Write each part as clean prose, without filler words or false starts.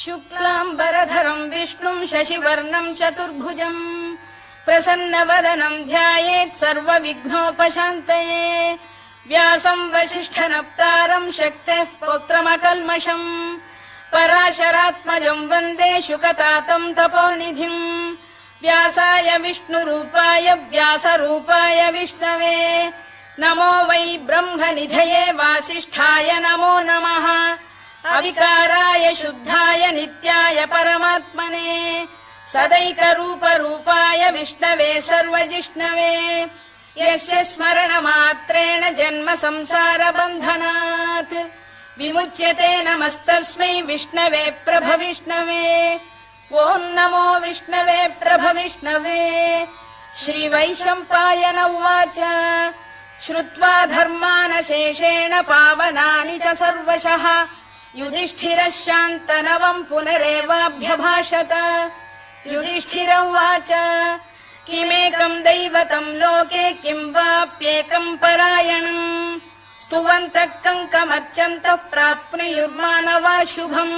शुक्लाम्बरधरम् विष्णुम् शशिवर्णम् चतुर्भुजम् प्रसन्नवदनम् ध्यायेत् सर्वविघ्नोपशान्तये व्यासम् वसिष्ठनप्तारम् शक्तेः पौत्रमकल्मषम् पराशरात्मजम् वन्दे शुकतातम् तपोनिधिम् व्यासाय विष्णुरूपाय व्यासरूपाय विष्णवे नमो वै ब्रह्मनिधये वासिष्ठाय नमो नमः अविकाराय शुद्धाय नित्याय परमात्मने सदैकरूपरूपाय विष्णवे सर्वजिष्णवे यस्य स्मरणमात्रेण जन्म संसारबन्धनात् विमुच्यते नमस्तस्मै विष्णवे प्रभविष्णवे ॐ नमो विष्णवे प्रभविष्णवे श्रीवैशम्पायन उवाच श्रुत्वा धर्मानशेषेण पावनानि च सर्वशः युधिष्ठिरः शान्तनवम् पुनरेवाभ्यभाषत युधिष्ठिर उवाच किमेकम् दैवतम् लोके किम् वाप्येकम् परायणम् स्तुवन्तः कङ्कमर्चन्तः प्राप्नुयुर्मानवा शुभम्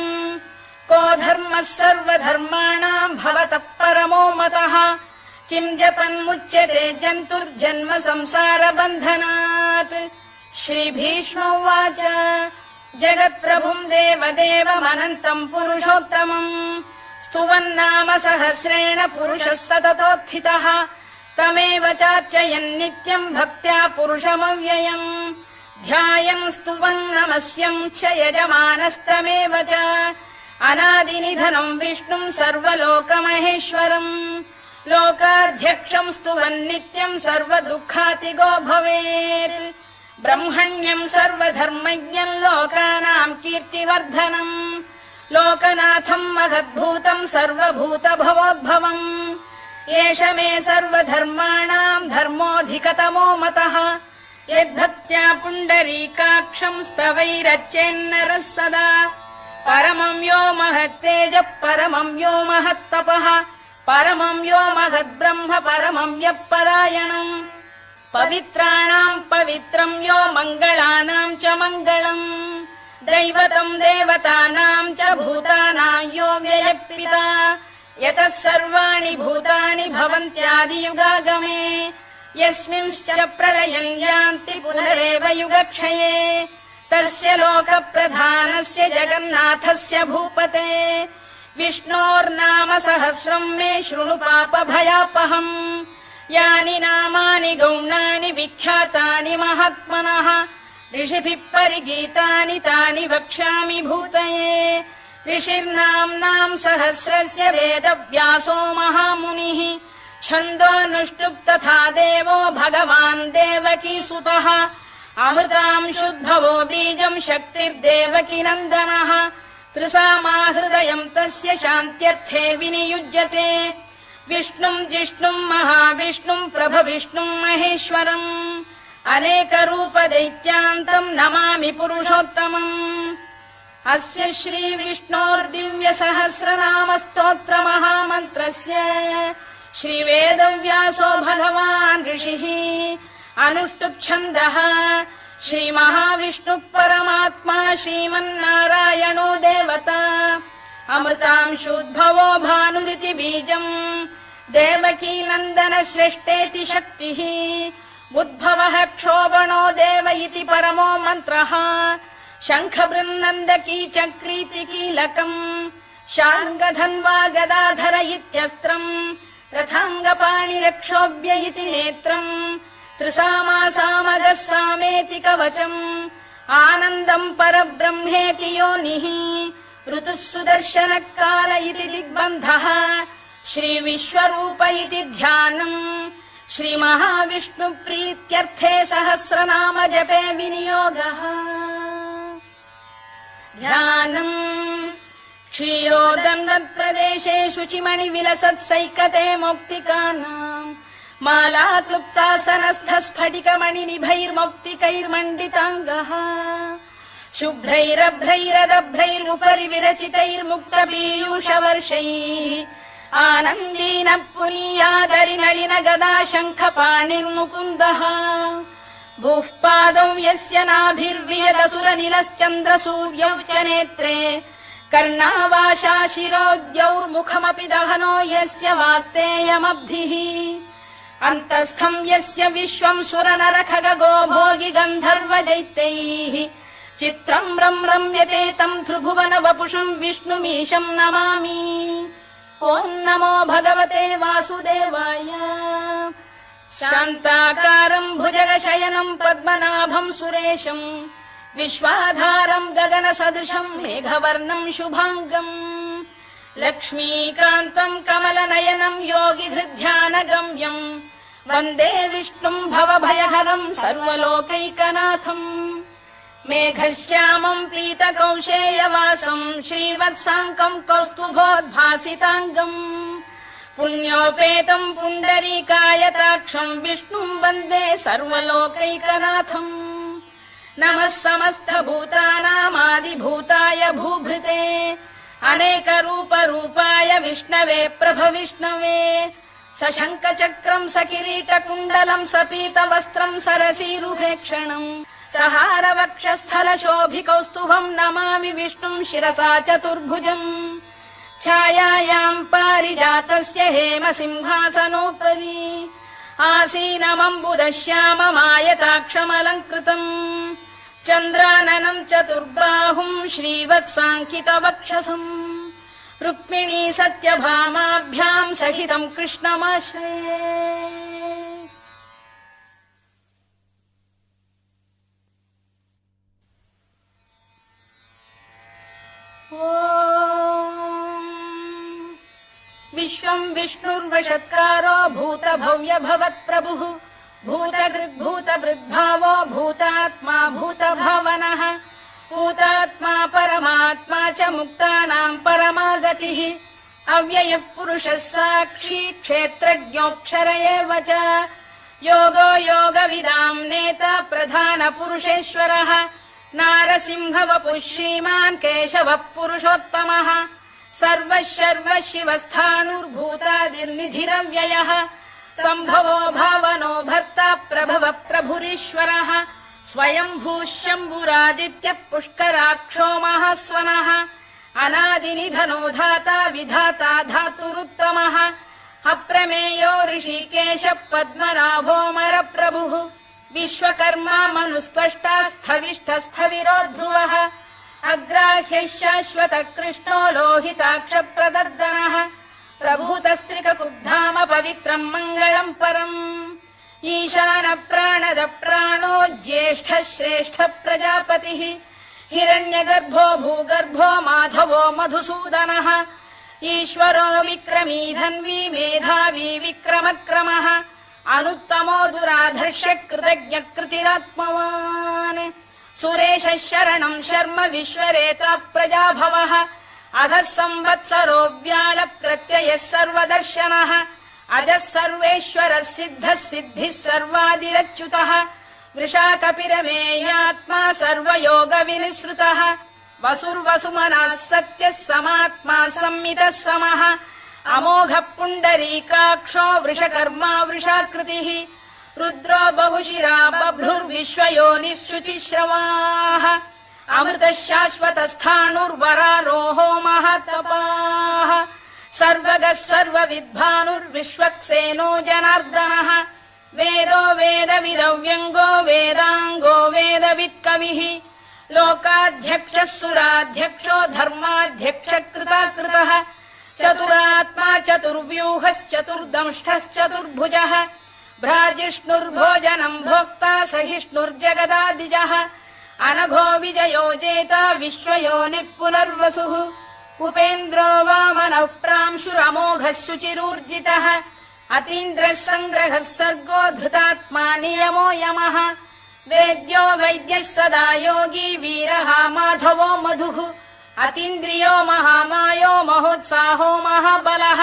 को धर्मः सर्वधर्माणाम् भवतः परमो मतः किम् जपन्मुच्यते जन्तुर्जन्म संसारबन्धनात् श्रीभीष्म उवाच जगत्प्रभुम् देवदेवमनन्तम् पुरुषोत्तमम् स्तुवन्नाम सहस्रेण पुरुषः सततोत्थितः तमेव चार्चयन् नित्यम् भक्त्या पुरुषमव्ययम् ध्यायन् स्तुवन् नमस्यम् च यजमानस्तमेव च अनादिनिधनम् विष्णुम् सर्वलोकमहेश्वरम् लोकाध्यक्षम् स्तुवन् नित्यम् सर्वदुःखातिगो भवेत् ब्रह्मण्यम् सर्वधर्मज्ञम् लोकानाम् कीर्तिवर्धनम् लोकनाथम् महद्भूतम् सर्वभूतभवोद्भवम् एष मे सर्वधर्माणाम् धर्मोऽधिकतमो मतः यद्भक्त्या पुण्डरीकाक्षम् स्तवैरच्चेन्नरः सदा परमम् यो महत्तेजः परमम् यो महत्तपः परमम् यो महद्ब्रह्म परमम् यः परायणम् पवित्राणाम् पवित्रम् यो मङ्गलानाम् च मङ्गलम् दैवतम् देवतानाम् च भूतानाम् यो व्ययः यतः सर्वाणि भूतानि भवन्त्यादियुगागमे यस्मिंश्च प्रलयम् यान्ति पुनरेव युगक्षये तस्य लोकप्रधानस्य जगन्नाथस्य भूपते विष्णोर्नाम सहस्रम् मे शृणु पापभयापहम् यानि नामानि गौणानि विख्यातानि महात्मनः ऋषिभिः परिगीतानि तानि वक्ष्यामि भूतये ऋषिर्नाम्नाम् सहस्रस्य वेदव्यासो महामुनिः छन्दोऽनुष्टुप् तथा देवो भगवान् देवकीसुतः अमृतांशुद्भवो बीजम् शक्तिर्देवकी नन्दनः त्रिसामाहृदयम् तस्य शान्त्यर्थे विनियुज्यते विष्णुम् जिष्णुम् महाविष्णुम् प्रभविष्णुम् महेश्वरम् अनेकरूपदैत्यान्तम् नमामि पुरुषोत्तमम् अस्य श्रीविष्णोर्दिव्यसहस्रनामस्तोत्रमहामन्त्रस्य श्रीवेदव्यासो भगवान् ऋषिः अनुष्टुप्छन्दः श्रीमहाविष्णुः परमात्मा श्रीमन्नारायणो देवता अमृतांशुद्भवो भानुरिति बीजम् देवकी नन्दन श्रेष्ठेति शक्तिः उद्भवः क्षोभणो देव इति परमो मन्त्रः शङ्खबृन्नन्दकी चक्रीति कीलकम् शार्ङ्गधन्वा गदाधर इत्यस्त्रम् रथाङ्गपाणिरक्षोभ्य इति नेत्रम् त्रिसामासामगः सामेति कवचम् आनन्दम् परब्रह्मेति योनिः ऋतुः सुदर्शनकाल इति दिग्बन्धः श्रीविश्वरूप इति ध्यानम् श्रीमहाविष्णुप्रीत्यर्थे सहस्रनाम जपे विनियोगः ध्यानम् क्षीरोदन्वत्प्रदेशे शुचिमणिविलसत्सैकते मौक्तिकानाम् मालाक्लुप्तासनस्थ स्फटिकमणिनिभैर्मौक्तिकैर्मण्डिताङ्गः शुभ्रैरभ्रैरदभ्रैरुपरि विरचितैर्मुक्तपीयूषवर्षैः आनन्दीन पुनीयादरि नलिन गदा शङ्खपाणिर्मुकुन्दः भूः पादौ यस्य नाभिर्वियदसुरनिलश्चन्द्रसूर्यौ च नेत्रे कर्णावाशा शिरोद्यौर्मुखमपि दहनो यस्य वास्तेयमब्धिः अन्तस्थम् यस्य विश्वम् सुरनरखगो भोगि गन्धर्व दैत्यैः चित्रम् रम्यते तम् त्रिभुवन वपुषम् विष्णुमीशम् नमामि। ॐ नमो भगवते वासुदेवाय। शान्ताकारम् भुजगशयनम् पद्मनाभम् सुरेशम् विश्वाधारम् गगनसदृशम् मेघवर्णम् शुभाङ्गम् लक्ष्मीकान्तम् कमलनयनम् योगिहृद्ध्यानगम्यम् वन्दे विष्णुम् भवभयहरम् सर्वलोकैकनाथम्। मेघश्यामम् पीतकौशेयवासम् श्रीवत्साङ्कम् कौस्तुभोद्भासिताङ्गम् पुण्योपेतम् पुण्डरीकायताक्षम् विष्णुम् वन्दे सर्वलोकैकनाथम्। नमः समस्तभूतानामादिभूताय भूभृते अनेकरूपरूपाय विष्णवे प्रभविष्णवे सशङ्खचक्रम् सकिरीटकुण्डलम् सपीतवस्त्रम् सरसीरुभेक्षणम् सहारवक्षस्थलशोभिकौस्तुभम् नमामि विष्णुम् शिरसा चतुर्भुजम्। छायायाम् पारिजातस्य हेमसिंहासनोपरि आसीनमम्बुदश्याममायताक्षमलङ्कृतम् चन्द्राननम् चतुर्बाहुम् श्रीवत्साङ्कितवक्षसम् रुक्मिणी सत्यभामाभ्याम् सहितम् कृष्णमाश्रये। विश्वम् विष्णुर्वषत्कारो भूतभव्य भवत्प्रभुः भूतकृद्भूतभृद्भावो भूतात्मा भूतभावनः भूतात्मा परमात्मा च मुक्तानाम् परमागतिः अव्ययः पुरुषः साक्षी क्षेत्रज्ञोऽक्षर एव च योगो योगविदाम् नेता प्रधानपुरुषेश्वरः नारसिंहवपुः श्रीमान् केशवः पुरुषोत्तमः सर्वः शर्वः शिवस्थाणुर्भूतादिर्निधिरव्ययः सम्भवो भावनो भर्ता प्रभवः प्रभुरीश्वरः स्वयम्भूः शम्भुरादित्यः पुष्कराक्षो महास्वनः अनादिनिधनो धाता विधाता धातुरुत्तमः अप्रमेयो ऋषिकेशः पद्मनाभोऽमरप्रभुः विश्वकर्मा मनुस्पष्टा स्थविष्ठस्थविरो ध्रुवः अग्राह्यः शाश्वतः कृष्णो लोहिताक्षप्रदर्दनः प्रभूतस्त्रिककुब्धाम पवित्रम् मङ्गलम् परम् ईशानः प्राणदः प्राणो ज्येष्ठः श्रेष्ठः प्रजापतिः हिरण्यगर्भो भूगर्भो माधवो मधुसूदनः ईश्वरो विक्रमी धन्वी मेधावी विक्रमक्रमः अनुत्तमो दुराधर्ष्य कृतज्ञः कृतिरात्मवान् सुरेशः शरणम् शर्म विश्वरेता प्रजाभवः अधः संवत्सरो व्याल प्रत्ययः सर्वदर्शनः अजः सर्वेश्वरः सिद्धः सिद्धिः सर्वादिरच्युतः वृषाकपिरमेयात्मा सर्वयोगविनिसृतः वसुर्वसुमनः सत्यः समात्मा संमितः समः अमोघः पुण्डरीकाक्षो वृषकर्मा वृषाकृतिः रुद्रो बहुशिरा बभ्रुर्विश्वयोनिः शुचिश्रवाः अमृतः शाश्वतस्थाणुर्वरारोहो महातपाः सर्वगः सर्वविद्भानुर्विश्वक्सेनो जनार्दनः वेदो वेदविदव्यङ्गो वेदाङ्गो वेदवित्कविः लोकाध्यक्षः सुराध्यक्षो धर्माध्यक्षः कृताकृतः चतुरात्मा चतुर्व्यूहश्चतुर्दंष्टश्चतुर्भुजः भ्राजिष्णुर्भोजनम् भोक्ता सहिष्णुर्जगदादिजः अनघो विजयो जेता विश्वयोनिः पुनर्वसुः उपेन्द्रो वामनः प्रांशुरमोघः शुचिरूर्जितः अतीन्द्रः सङ्ग्रहः सर्गो धृतात्मा नियमो यमः वेद्यो वैद्यः सदा योगी वीरः माधवो मधुः अतीन्द्रियो महामायो महोत्साहो महाबलः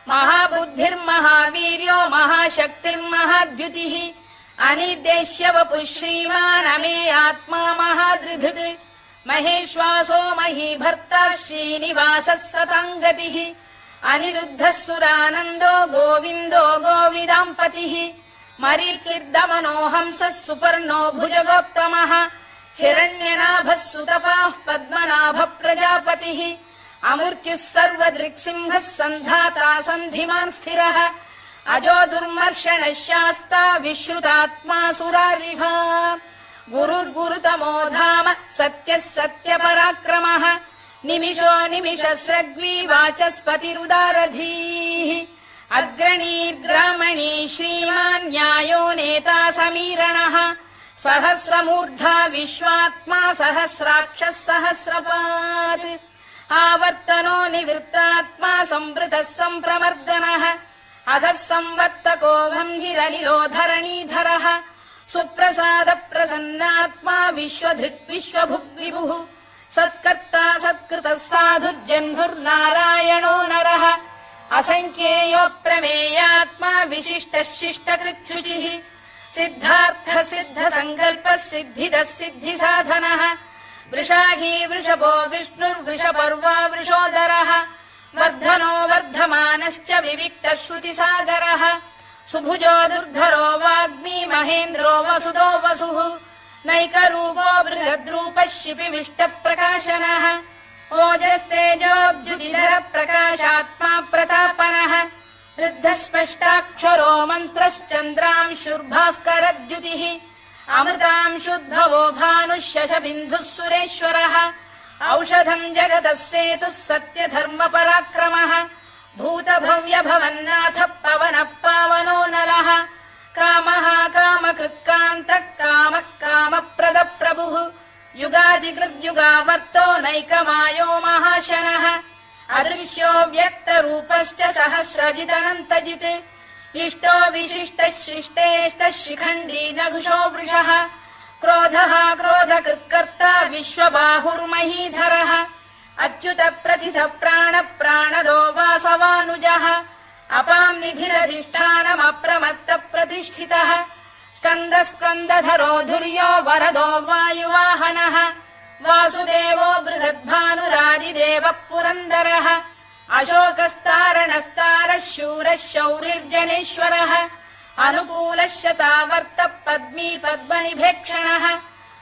महाबुद्धिर्महावीर्यो महाशक्तिर्महाद्युतिः अनिर्देश्य वपुः श्रीमान् अमे आत्मा महादृधृत् महेश्वासो महीभर्ता श्रीनिवासः सताङ्गतिः अनिरुद्धः सुरानन्दो गोविन्दो गोविदाम्पतिः मरीचिर्दमनो हंसः सुपर्णो भुजगोत्तमः हिरण्यनाभः सुतपाः पद्मनाभ प्रजापतिः अमृत्युः सर्वदृक्सिंहः सन्धाता सन्धिमान् स्थिरः अजो दुर्मर्षणः शास्ता विश्रुतात्मा सुरारिभा गुरुर्गुरुतमो धाम सत्यः सत्यपराक्रमः निमिषो निमिषस्रग्वी वाचस्पतिरुदारधीः अग्रणीर्ग्रामणी श्रीमान् न्यायो नेता समीरणः सहस्रमूर्धा विश्वात्मा सहस्राक्षः सहस्रपात् आवर्तनो निवृत्तात्मा संवृतः सम्प्रमर्दनः अधः संवर्तको वह्निरनिलो धरणीधरः सुप्रसाद प्रसन्नात्मा विश्वधृक् विश्वभुग्विभुः सत्कर्ता सत्कृतः साधुर्जह्नुर्नारायणो नरः असङ्ख्येयो प्रमेयात्मा विशिष्टः शिष्टकृच्छुचिः सिद्धार्थ सिद्ध संकल्पः सिद्धिदः सिद्धिसाधनः वृषाही वृषभो विष्णुर्वृषपर्वा वृषोदरः वर्धनो वर्धमानश्च विविक्तः श्रुतिसागरः सुभुजो दुर्धरो वाग्मी महेन्द्रो वसुदो वसुः नैकरूपो बृहद्रूपः शिपिविष्टप्रकाशनः ओजस्तेजोऽब्जुदिधर प्रकाशात्मा प्रतापनः वृद्धस्पष्टाक्षरो मन्त्रश्चन्द्रांशुर्भास्करद्युतिः अमृतांशुद्भवो भानुः शशबिन्दुः सुरेश्वरः औषधम् जगतः सेतुः सत्यधर्मपराक्रमः भूतभव्यभवन्नाथ पवनः पावनो नरः कामः कामकृत्कान्तः कामः कामप्रदप्रभुः युगादिकृद्युगावर्तो नैकमायो महाशनः अदृश्यो व्यक्तरूपश्च सहस्रजिदनन्तजित् इष्टो विशिष्टः शिष्टेष्टः शिखण्डी नघुषो वृषः क्रोधः क्रोधकृत्कर्ता विश्वबाहुर्महीधरः अच्युत प्रथित प्राण प्राणदो वासवानुजः अपाम् निधिरधिष्ठानमप्रमत्त प्रतिष्ठितः स्कन्द स्कन्दधरो धुर्यो वरदो वायुवाहनः वासुदेवो बृहद्भानुरादिदेवः पुरन्दरः अशोकस्तारणस्तारः शूरः शौरिर्जनेश्वरः अनुकूलः शतावर्तः पद्मी पद्मनिभेक्षणः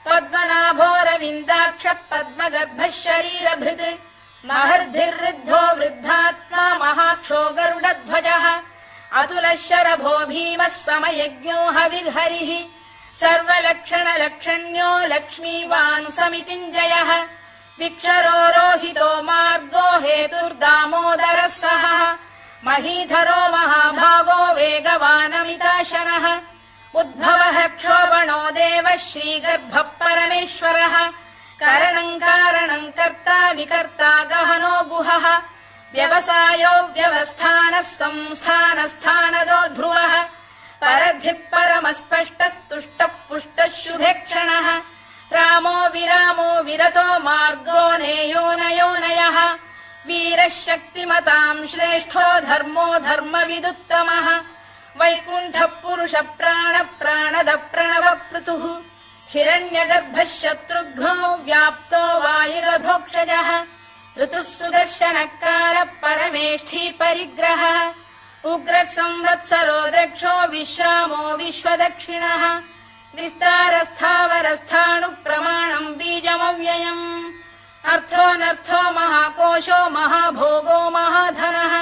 पद्मनाभोरविन्दाक्षः पद्मगर्भः शरीरभृत् महर्धिर्वृद्धो वृद्धात्मा महाक्षो गरुडध्वजः अतुलः शरभो भीमः समयज्ञो हविर्हरिः सर्वलक्षणलक्षण्यो लक्ष्मीवान् समितिञ्जयः विक्षरो रोहितो मार्गो हेतुर्दामोदरः सः महीधरो महाभागो वेगवानमिताशनः उद्भवः क्षोभणो देवः श्रीगर्भः परमेश्वरः करणम् कारणम् कर्ता विकर्ता गहनो गुहः व्यवसायो व्यवस्थानः संस्थानस्थानदो ध्रुवः परधिः परमस्पष्टस्तुष्टः पुष्टः शुभेक्षणः रामो विरामो विरतो मार्गो नेयोनयोनयः वीरः शक्तिमताम् श्रेष्ठो धर्मो धर्मविदुत्तमः वैकुण्ठः पुरुष प्राण प्राणद प्रणव पृतुः हिरण्यगर्भः शत्रुघ्नो व्याप्तो वायुरधोक्षजः ऋतुः सुदर्शनकालः परमेष्ठी परिग्रहः उग्रः संवत्सरो दक्षो विश्रामो विश्वदक्षिणः विस्तारस्थावरस्थाणुः प्रमाणम् बीजमव्ययम् अर्थोऽनर्थो महाकोशो महाभोगो महाधनः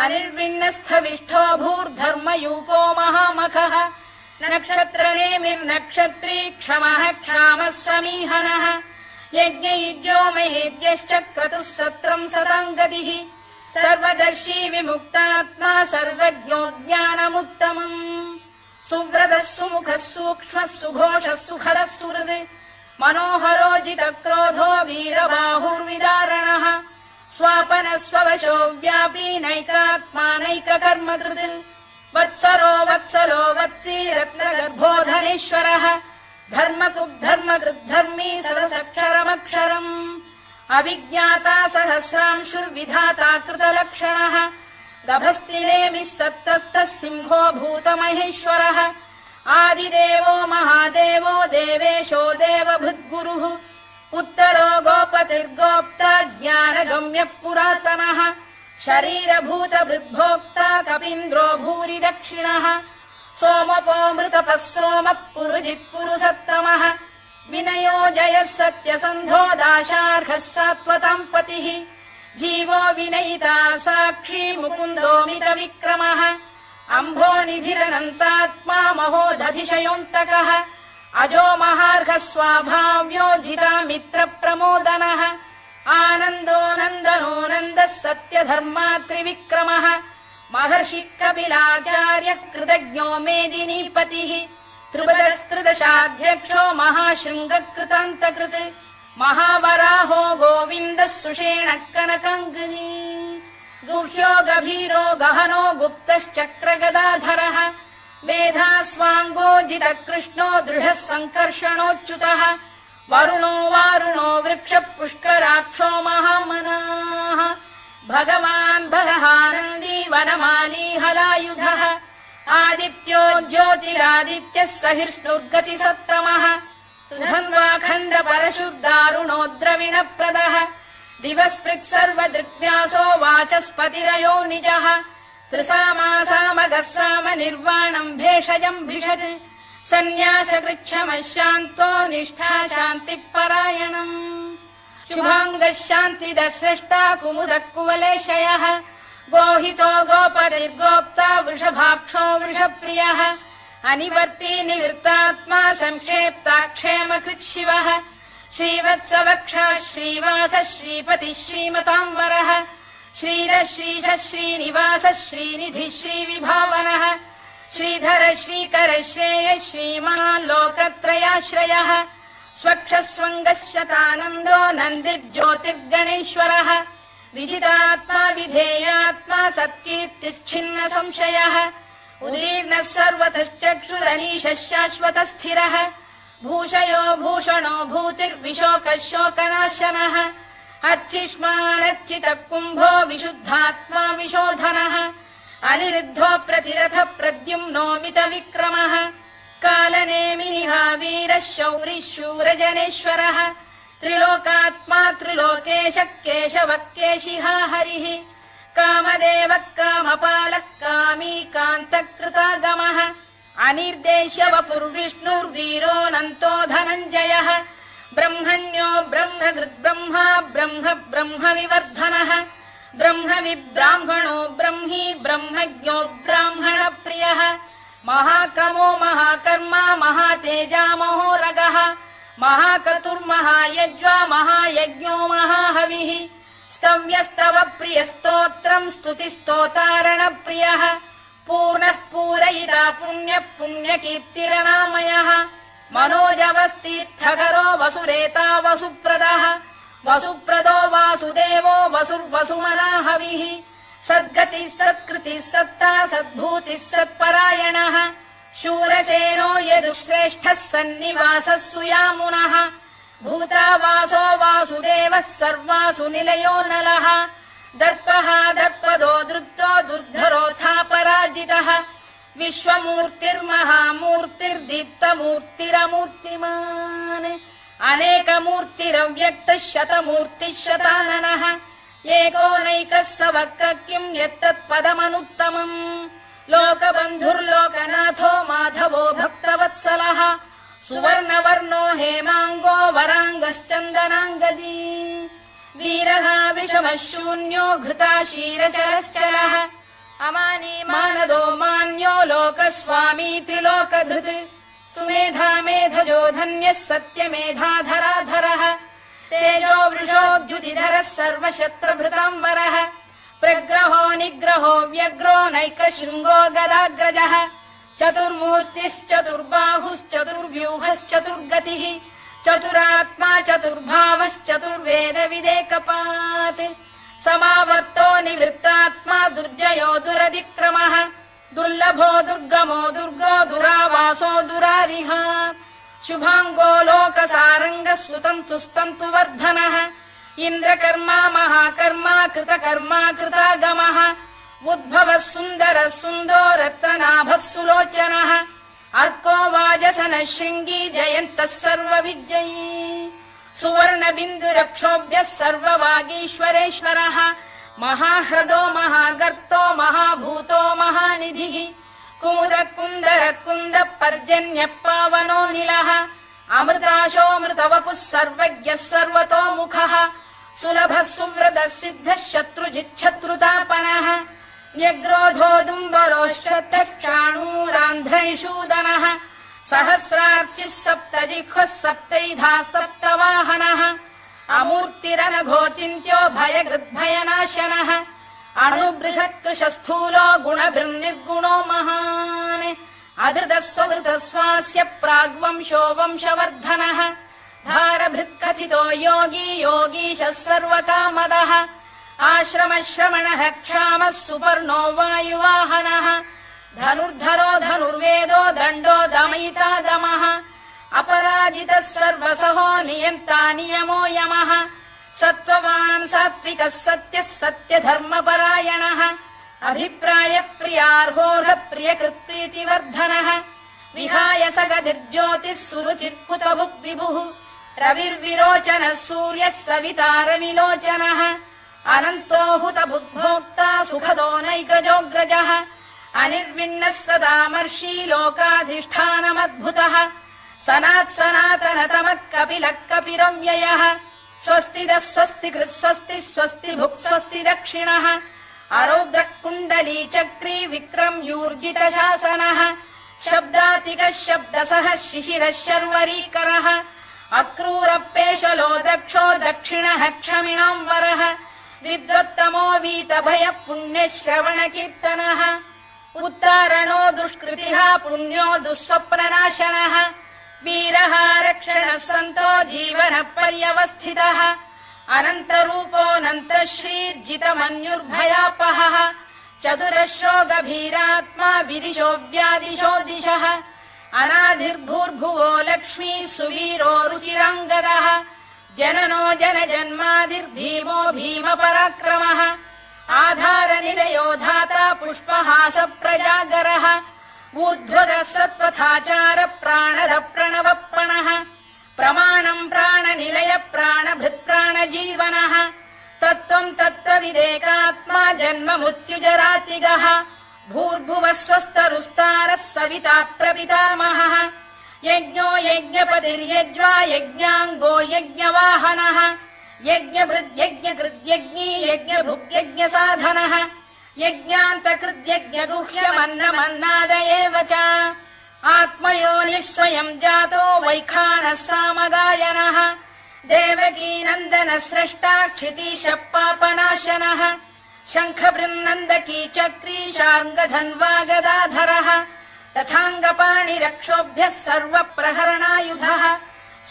अनिर्विण्णस्थविष्ठो भूर्धर्मयूपो महामखः नक्षत्रनेमिर्नक्षत्री क्षमः क्षामः समीहनः यज्ञयुज्यो महेद्यश्च क्रतुः सत्रम् सताम् गतिः सर्वदर्शी विमुक्तात्मा सर्वज्ञो ज्ञानमुत्तमम् सुव्रतः सुमुखः सूक्ष्मः सुघोषः सुखदः सुहृद् मनोहरोजितक्रोधो वीरबाहुर्विदारणः स्वापनः स्ववशो व्यापी नैकात्मा नैककर्मकृत् वत्सरो वत्सलो वत्सी रत्नगर्भोधनेश्वरः धर्मकृद्धर्मकृद्धर्मी सदसक्षरमक्षरम् अभिज्ञाता सहस्रांशुर्विधाता कृतलक्षणः गभस्तिनेमिः सत्तस्तः सिंहो भूतमहेश्वरः आदिदेवो महादेवो देवेशो देवभृद्गुरुः उत्तरो गोपतिर्गोप्ता ज्ञानगम्यः पुरातनः शरीरभूतभृद्भोक्ता कपीन्द्रो भूरि दक्षिणः सोमपो मृतपः सोमः पुरुजित् पुरुसत्तमः विनयो जयः सत्यसन्धो दाशार्हः सात्वतां पतिः जीवो विनयिता साक्षी मुकुन्दोमित विक्रमः अम्भो निधिरनन्तात्मा महोदधिशयोऽन्तकः अजो महार्घः स्वाभाव्यो जिता मित्र प्रमोदनः आनन्दो नन्दनो नन्दः सत्यधर्मा त्रिविक्रमः महर्षि कपिलाचार्यः कृतज्ञो मेदिनीपतिः त्रिपदस्त्रिदशाध्यक्षो महाशृङ्गकृतान्तकृत् महावराहो गोविन्दः सुषेणः कनकाङ्गनी गुह्यो गभीरो गहनो गुप्तश्चक्रगदाधरः मेधास्वाङ्गो जितकृष्णो दृढः सङ्कर्षणोच्युतः वरुणो वारुणो वृक्षः पुष्कराक्षो महामनाः भगवान् बलहानन्दी वनमाली हलायुधः आदित्यो ज्योतिरादित्यः सहिष्णुर्गतिसत्तमः सुधन्वाखण्ड परशुर्दारुणो द्रविणप्रदः दिवस्पृक् सर्वदृग्व्यासो वाचस्पतिरयो निजः त्रिसामासामगः साम निर्वाणम् भेषजम् भिषज सन्न्यासकृच्छमः शान्तो निष्ठा शान्तिपरायणम् शुभाङ्गः शान्तिदः स्रष्टा कुमुदः कुवलेशयः गोहितो गोपतिर्गोप्ता वृषभाक्षो वृषप्रियः अनिवर्ती निवृत्तात्मा संक्षेप्ता क्षेमकृत् शिवः श्रीवत्सवक्षः श्रीवासः श्रीपतिः श्रीमताम्बरः श्रीरः श्रीशः श्रीनिवासः श्रीनिधिः श्रीविभावनः श्रीधर श्रीकर श्रेयः श्रीमान् लोकत्रयाश्रयः स्वक्षः स्वङ्गः शतानन्दो नन्दिर्ज्योतिर्गणेश्वरः विजितात्मा विधेयात्मा सत्कीर्तिश्छिन्न संशयः उदीर्णः सर्वतश्चक्षुरनीशः शाश्वतः स्थिरः भूषयो भूषणो भूतिर्विशोकः शोकनाशनः अर्चिष्मानर्चितः कुम्भो विशुद्धात्मा विशोधनः अनिरुद्धो प्रतिरथ प्रद्युम्नोमित विक्रमः कालनेमिनिः वीरः शौरिः शूरजनेश्वरः त्रिलोकात्मा त्रिलोकेशः केशवः केशिहा हरिः कामदेवः कामपालः कामी कान्तकृतागमः अनिर्देश्य वपुर्विष्णुर्वीरोऽनन्तो धनञ्जयः ब्रह्मण्यो ब्रह्मकृद्ब्रह्मा ब्रह्म ब्रह्म विवर्धनः ब्रह्म विब्राह्मणो ब्रह्मी ब्रह्मज्ञो ब्राह्मणप्रियः महाक्रमो महाकर्मा महातेजा महोरगः महाक्रतुर्महायज्वा महायज्ञो महाहविः स्तव्यस्तव प्रियस्तोत्रम् स्तुतिस्तोतारणप्रियः पूर्णः पूरयिता पुण्यः पुण्यकीर्तिरनामयः मनोजवस्तीर्थकरो वसुरेता वसुप्रदः वसुप्रदो वासुदेवो वसुर्वसुमनाहविः सद्गतिः सत्कृतिः सत्ता सद्भूतिः सत्परायणः शूरसेनो यदुश्रेष्ठः सन्निवासः सुयामुनः भूतावासो वासुदेवः सर्वासु निलयो नलः दर्पः दर्पदो दृप्तो दुर्धरोऽथापराजितः विश्वमूर्तिर्महामूर्तिर्दीप्तमूर्तिरमूर्तिमान् अनेकमूर्तिरव्यक्तः शतमूर्तिः शताननः एकोनैकः स वक्र किम् यत्तत्पदमनुत्तमम् लोकबन्धुर्लोकनाथो माधवो भक्तवत्सलः सुवर्णवर्णो हेमाङ्गो वराङ्गश्चन्दनाङ्गदी वीरः विषमः शून्यो घृता क्षीरचरश्चलः अमानी मानदो मान्यो लोकस्वामी त्रिलोकधृत् सुमेधा मेधजो धन्यः सत्यमेधाधराधरः तेजो वृषोद्युतिधरः सर्वशस्त्रभृताम्बरः प्रग्रहो निग्रहो व्यग्रो नैकशृङ्गो गदाग्रजः चतुर्मूर्तिश्चतुर्बाहुश्चतुर्व्यूहश्चतुर्गतिः चतुरात्मा चतुर्भावश्चतुर्वेदविदेकपात् समावर्तो निवृत्तात्मा दुर्जयो दुरधिक्रमः दुर्लभो दुर्गमो दुर्गो दुरावासो दुरारिः शुभाङ्गो लोकसारङ्गः सुतन्तुस्तन्तुवर्धनः इन्द्रकर्मा महाकर्मा कृतकर्मा कृतागमः उद्भवः सुन्दरः सुन्दो रत्ननाभः सुलोचनः अर्को वाजसनः शृङ्गी जयन्तः सर्वविजयी सुवर्णबिन्दुरक्षोभ्यः सर्ववागीश्वरेश्वरः महाह्रदो महागर्तो महाभूतो महानिधिः कुमुद कुन्दर कुन्द पर्जन्यः पावनो निलः अमृताशोऽमृतवपुः सर्वज्ञः सर्वतोमुखः सुलभः सुव्रतः सिद्धः शत्रुजिच्छत्रुतापनः न्यग्रोधोदुम्बरोश्चतश्चाणूरान्ध्रैषूदनः सहस्रार्चिः सप्तजिह्वः सप्तैधा सप्तवाहनः अमूर्तिरनघोचिन्त्यो भयकृद्भयनाशनः अणुबृहत्कृशस्थूलो गुणभिर्निर्गुणो महान् अधृतस्वधृतस्वास्य प्राग्वंशो वंशवर्धनः भारभृत्कथितो योगी योगीशः सर्वकामदः आश्रमश्रमणः क्षामः सुपर्णो वायुवाहनः धनुर्धरो धनुर्वेदो दण्डो दमयिता दमः अपराजितः सर्वसहो नियन्ता नियमो यमः सत्त्ववान् सात्विकः सत्यः सत्यधर्मपरायणः अभिप्रायप्रियार्होः प्रियकृत्प्रीतिवर्धनः विहाय सगतिर्ज्योतिः सुरुचिर्कुतभुक् विभुः रविर्विरोचनः सूर्यः सवितारविलोचनः अनन्तो हुतभुग्भोक्ता सुखदो नैकजोऽग्रजः अनिर्विण्णः सदामर्षी लोकाधिष्ठानमद्भुतः सनात्सनातनतमः कपिलः कपिरव्ययः स्वस्तिदः स्वस्तिकृत् स्वस्ति स्वस्ति भुक् स्वस्ति दक्षिणः अरौद्रः कुण्डली चक्री विक्रम्यूर्जितशासनः शब्दातिकः शब्दसः शिशिरः शर्वरीकरः अक्रूरपेशलो दक्षो दक्षिणः क्षमिणाम्बरः विद्वत्तमो वीतभयः पुण्यश्रवणकीर्तनः उत्तारणो दुष्कृतिः पुण्यो दुःस्वप्ननाशनः वीरः रक्षणः सन्तो जीवनः पर्यवस्थितः अनन्तरूपोऽनन्तश्रीर्जितमन्युर्भयापहः चतुरश्रो गभीरात्मा विदिशो व्यादिशो दिशः अनाधिर्भूर्भुवो लक्ष्मी सुवीरो रुचिराङ्गदः जननो जनजन्मादिर्भीमो भीमपराक्रमः आधारनिलयो धाता पुष्पहास प्रजागरः ऊर्ध्वगः सत्पथाचार प्राणद प्रणवप्रणः प्रमाणम् प्राणनिलय प्राणभृत्प्राणजीवनः तत्त्वम् तत्त्वविदेकात्मा जन्म मृत्युजरातिगः भूर्भुवः स्वस्तरुस्तारः सविता प्रपितामहः यज्ञो यज्ञपतिर्यज्वा यज्ञाङ्गो यज्ञवाहनः यज्ञभृद्यज्ञकृद्यज्ञी यज्ञभुग्यज्ञसाधनः यज्ञान्तकृद्यज्ञगुह्यमन्नमन्नाद एव च आत्मयोनिः स्वयम् जातो वैखानः सामगायनः देवकीनन्दनः स्रष्टा क्षितीशः पापनाशनः शङ्खबृन्नन्दकी चक्री शार्ङ्गधन्वा गदाधरः तथाङ्गपाणिरक्षोभ्यः सर्वप्रहरणायुधः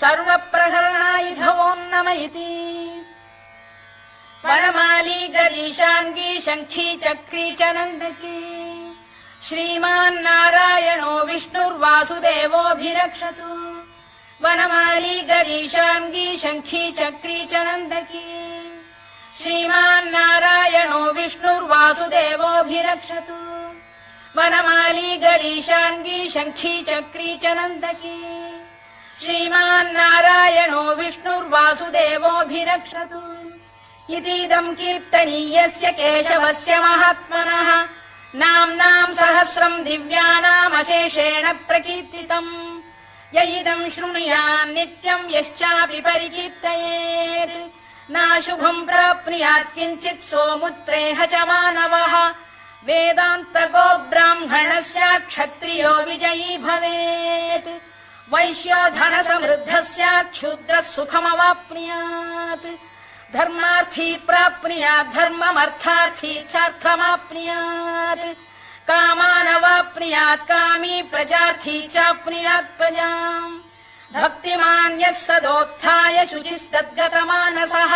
सर्वप्रहरणायुधवोन्नम इति वनमाली गरीशाङ्गी शङ्खी चक्री च नन्दकी श्रीमान्नारायणो विष्णुर्वासुदेवोऽभिरक्षतु वनमाली गरीशाङ्गी शङ्खी चक्री च नन्दकी श्रीमान्नारायणो विष्णुर्वासुदेवोऽभिरक्षतु वनमाली गरीशाङ्गी शङ्खी चक्री च नन्दकी श्रीमान्नारायणो विष्णुर्वासुदेवोऽभिरक्षतु इतीदम् कीर्तनीयस्य केशवस्य महात्मनः नाम्नाम् सहस्रम् दिव्यानामशेषेण प्रकीर्तितम् य इदम् शृणुयान् नित्यम् यश्चापि परिकीर्तयेत् नाशुभम् प्राप्नुयात् किञ्चित् सोमुत्रेह च मानवः वेदान्तको ब्राह्मणः स्यात् क्षत्रियो विजयी भवेत् वैश्यो धनसमृद्धः स्यात् शूद्रः सुखमवाप्नुयात् धर्मार्थी प्राप्नुयात् धर्ममर्थार्थी चार्थमाप्नुयात् कामानवाप्नुयात् कामी प्रजार्थी चाप्नुयात् प्रजाम् भक्तिमान् यः सदोत्थाय शुचिस्तद्गतमानसः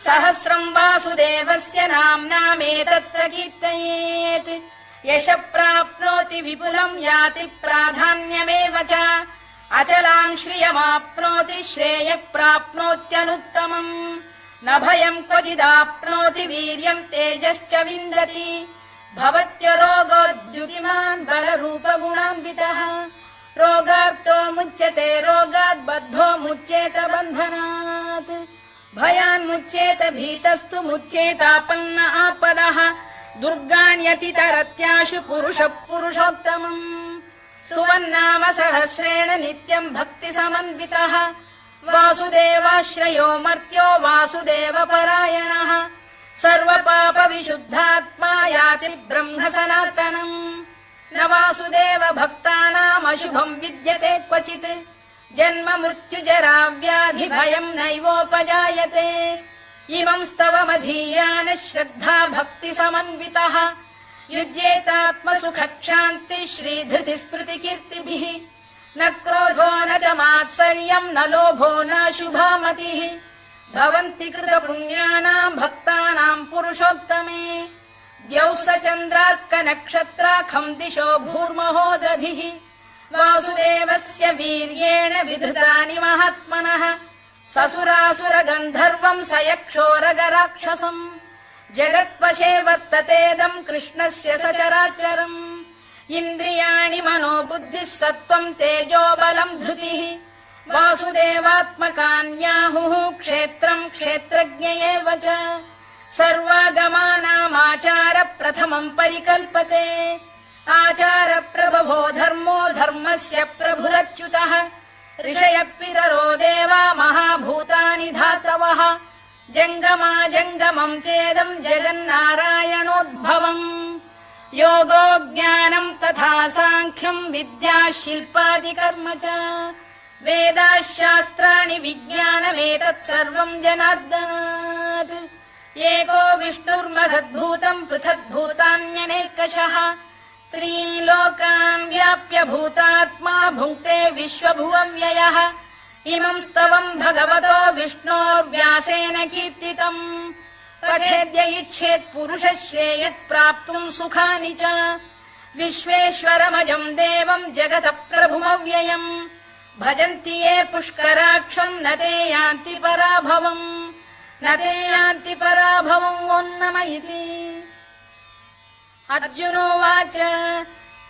सहस्रम् वासुदेवस्य नाम्नामेतत् प्रकीर्तयेत् यशः प्राप्नोति विपुलम् याति प्राधान्यमेव च अचलाम् श्रियमाप्नोति श्रेयः प्राप्नोत्यनुत्तमम् न भयम् क्वचिदाप्नोति वीर्यम् तेजश्च विन्दति भवत्यरोगोद्युतिमान् बलरूपगुणान्वितः रोगार्तो मुच्यते रोगात् बद्धो मुच्येत बन्धनात् भयान्मुच्येत भीतस्तु मुच्येतापन्न आपदः दुर्गाण्यतितरत्याशु पुरुषः पुरुषोत्तमम् स्तुवन्नाम सहस्रेण नित्यम् भक्तिसमन्वितः वासुदेवाश्रयो मर्त्यो वासुदेवपरायणः सर्वपापविशुद्धात्मा याति ब्रह्म सनातनम् न वासुदेव भक्तानामशुभम् विद्यते क्वचित् जन्म मृत्युजरा व्याधि भयम् नैवोपजायते इमम् स्तवमधीयानः श्रद्धा भक्तिसमन्वितः युज्येतात्मसुखक्षान्ति श्रीधृतिस्मृतिकीर्तिभिः न क्रोधो न च मात्सर्यम् न लोभो न शुभा मतिः भवन्ति कृतपुण्यानाम् भक्तानाम् पुरुषोत्तमे द्यौः स चन्द्रार्कनक्षत्राखम् दिशो भूर्महो दधिः वासुदेवस्य वीर्येण विधृतानि महात्मनः ससुरासुरगन्धर्वम् स यक्षोरगराक्षसम् जगत्वशे वर्ततेदम् कृष्णस्य सचराचरम् इन्द्रियाणि मनो बुद्धिः सत्त्वम् तेजो बलम् धृतिः वासुदेवात्मकान्याहुः क्षेत्रम् क्षेत्रज्ञ एव च सर्वागमानामाचार प्रथमम् परिकल्पते आचार प्रभवो धर्मो धर्मस्य प्रभुरच्युतः ऋषयः पितरो देवा महाभूतानि धातवः जङ्गमा जङ्गमम् चेदम् जगन्नारायणोद्भवम् योगो ज्ञानम् तथा साङ्ख्यम् विद्या शिल्पादिकर्म च वेदाः शास्त्राणि विज्ञानमेतत् सर्वम् जनार्दनात् एको विष्णुर्महद्भूतम् पृथग्भूतान्यनेकशः त्रीन् लोकान् व्याप्य भूतात्मा भुङ्क्ते विश्वभुवव्ययः इमम् स्तवम् भगवतो विष्णोर्व्यासेन कीर्तितम् पठेद्य इच्छेत् पुरुषः श्रेयत् प्राप्तुम् सुखानि च विश्वेश्वरमजम् देवम् जगतः प्रभुमव्ययम् भजन्ति ये पुष्कराक्षम् न ते यान्ति पराभवम् न ते यान्ति पराभवम् ओन्नम इति अर्जुनोवाच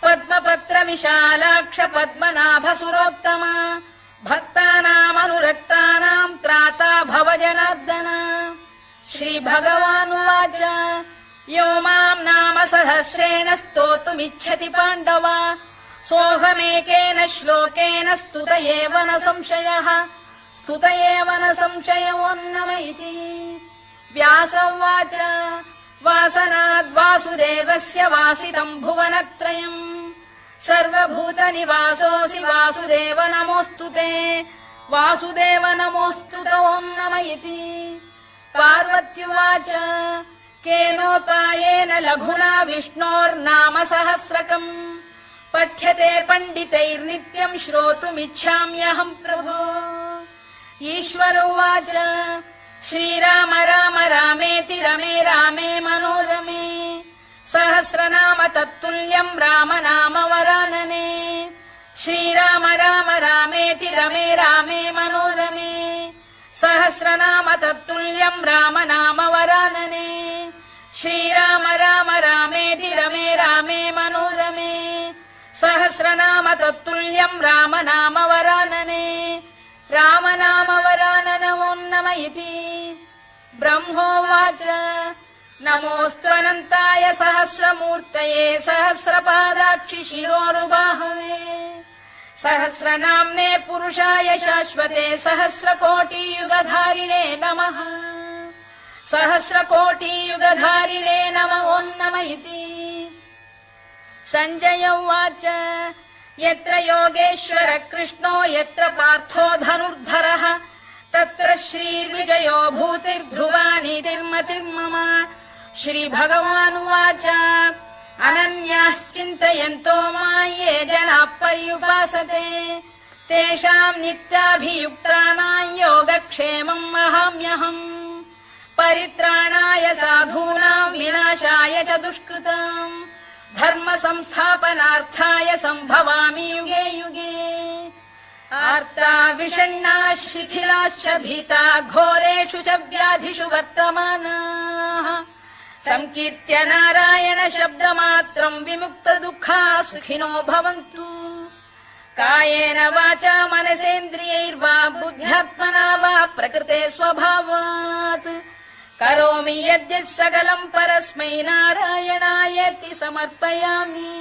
पद्मपत्रविशालाक्ष पद्मनाभसुरोत्तमा भक्तानामनुरक्तानाम् त्राता भव जनार्दन श्रीभगवानुवाच यो माम् नाम सहस्रेण स्तोतुमिच्छति पाण्डव सोऽहमेकेन श्लोकेन स्तुत एव न संशयः स्तुत एव न संशयोन्नम इति व्यास उवाच वासनाद्वासुदेवस्य वासितम् भुवनत्रयम् सर्वभूतनिवासोऽसि वासुदेव नमोऽस्तु ते वासुदेव नमोऽस्तु ते ओम् नम इति पार्वत्युवाच केनोपायेन लघुना विष्णोर्नाम सहस्रकम् पठ्यते पण्डितैर्नित्यम् श्रोतुमिच्छाम्यहम् प्रभो ईश्वर उवाच श्रीराम राम रामेति रमे रामे मनोरमे सहस्रनाम तत्तुल्यम् राम नाम वरानने श्रीराम राम रामेति रमे रामे मनोरमे सहस्रनाम तत्तुल्यम् राम नाम वरानने श्रीराम राम रामेति रमे रामे मनोरमे सहस्रनाम तत्तुल्यम् राम नाम वरानने राम नाम वरानन ओन्नम इति ब्रह्मोवाच नमोऽस्त्वनन्ताय सहस्रमूर्तये सहस्रपादाक्षि शिरोरुबाहवे सहस्रनाम्ने पुरुषाय शाश्वते सहस्रकोटियुगधारिणे नमः सहस्रकोटियुगधारिणे नम ओन्नम इति सञ्जय उवाच यत्र योगेश्वर कृष्णो यत्र पार्थो धनुर्धरः तत्र श्रीर्विजयो भूतिर्ध्रुवानीतिर्मतिर्मम श्रीभगवानुवाच अनन्याश्चिन्तयन्तो मां ये जनाः पर्युपासते तेषाम् नित्याभियुक्तानां योगक्षेमम् वहाम्यहम् परित्राणाय साधूनां विनाशाय च दुष्कृताम् धर्म संस्थापनार्थाय सम्भवामि युगे युगे आर्ता विषण्णाः शिथिलाश्च भीता घोरेषु च व्याधिषु वर्तमानाः संकीर्त्य नारायण शब्दमात्रम् विमुक्त दुःखाः सुखिनो भवन्तु कायेन वाचा मनसेन्द्रियैर्वा बुद्ध्यात्मना वा प्रकृते स्वभावात् करोमि यद्यत् सकलम् परस्मै नारायणायेति समर्पयामि।